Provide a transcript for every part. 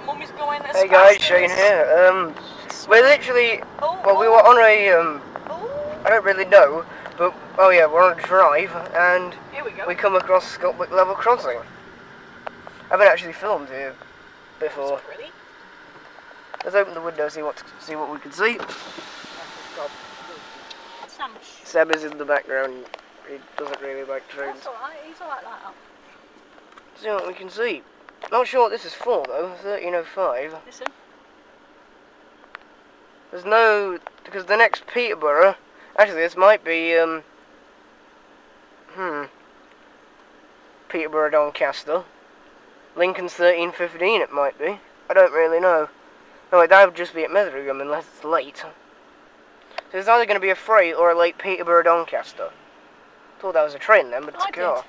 Mummy's going as Hey guys, fast Shane as... here. We're literally, well, we were on a, I don't really know, but, oh yeah, we're on a drive, and Here we go. we come across Scopwick level crossing. I haven't actually filmed here before. That's pretty. Let's open the window, see what we can see. Sam. Seb is in the background. He doesn't really like trains. That's alright, he's alright like that. See what we can see. Not sure what this is for though. 13:05. Listen. There's no, because the next Peterborough. Actually, this might be Peterborough Doncaster. Lincoln's 13:15. It might be. I don't really know. No, that would just be at Metheringham unless it's late. So it's either going to be a freight or a late Peterborough Doncaster. Thought that was a train then, but it's a car.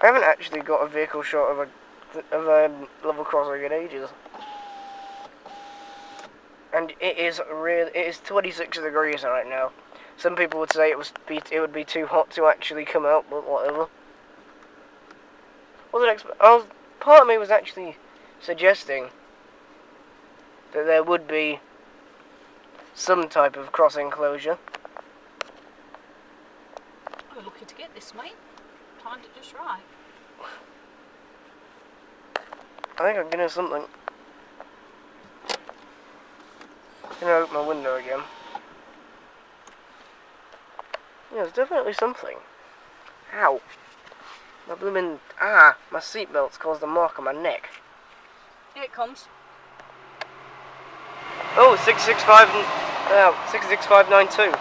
I haven't actually got a vehicle shot of a level crossing in ages. And it is 26 degrees right now. Some people would say it would be too hot to actually come out, but whatever. Part of me was actually suggesting that there would be some type of crossing closure. We're lucky to get this, mate. Timed it just right. I think I'm gonna something. I'm gonna open my window again. Yeah, there's definitely something. Ow. My blooming... my seatbelt's caused a mark on my neck. Here it comes. Oh, 66592.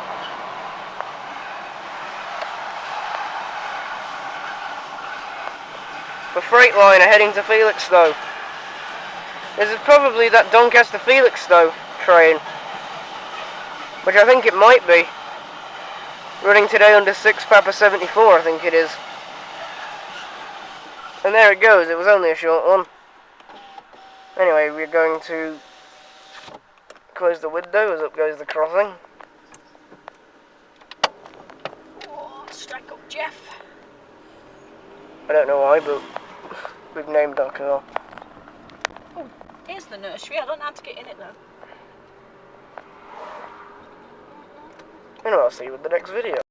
The Freightliner heading to Felixstowe. This is probably that Doncaster Felixstowe train, which I think it might be. Running today under 6 Papa 74, I think it is. And there it goes, it was only a short one. Anyway, we're going to close the window as up goes the crossing. Oh, strike up, Jeff. I don't know why, but we've named our car. Oh, here's the nursery. I don't know how to get in it though. And I'll see you in the next video.